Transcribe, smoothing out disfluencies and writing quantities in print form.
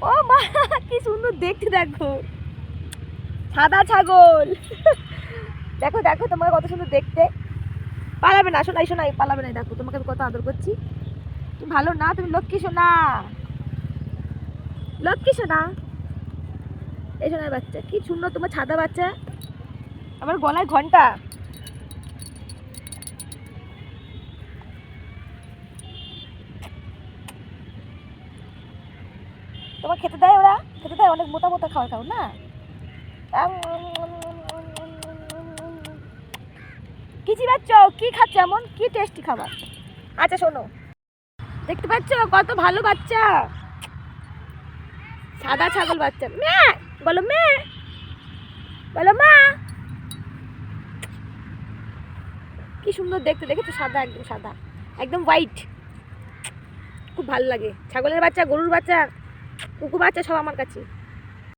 ও মা, কি সুন্দর দেখতে, দেখো সাদা ছাগল। দেখো দেখো তোমাকে কত সুন্দর দেখতে। পালাবে না, শোনাই শোনাই, পালাবে না। দেখো তোমাকে আমি কত আদর করছি। তুমি ভালো না, তুমি লক্ষ্মী সোনা, লক্ষ্মী সোনা। এই সোনার বাচ্চা কি সুন্দর, তোমার ছাদা বাচ্চা। আমার গলায় ঘন্টা। তোমার খেতে দেয়, ওরা খেতে দেয়, অনেক মোটা মোটা খাবার খাও না। কি চিবাচ্ছ, কি খাচ্ছ এমন, কি টেস্টি খাবার। আচ্ছা শোনো, দেখতে পাচ্ছ কত ভালো বাচ্চা, সাদা ছাগল বাচ্চা। মে বলো, মে বলো, মা। কি সুন্দর দেখতে, দেখেছো? সাদা, একদম সাদা, একদম হোয়াইট। খুব ভালো লাগে। ছাগলের বাচ্চা, গরুর বাচ্চা, কুকুর বাচ্চা সব আমার কাছে।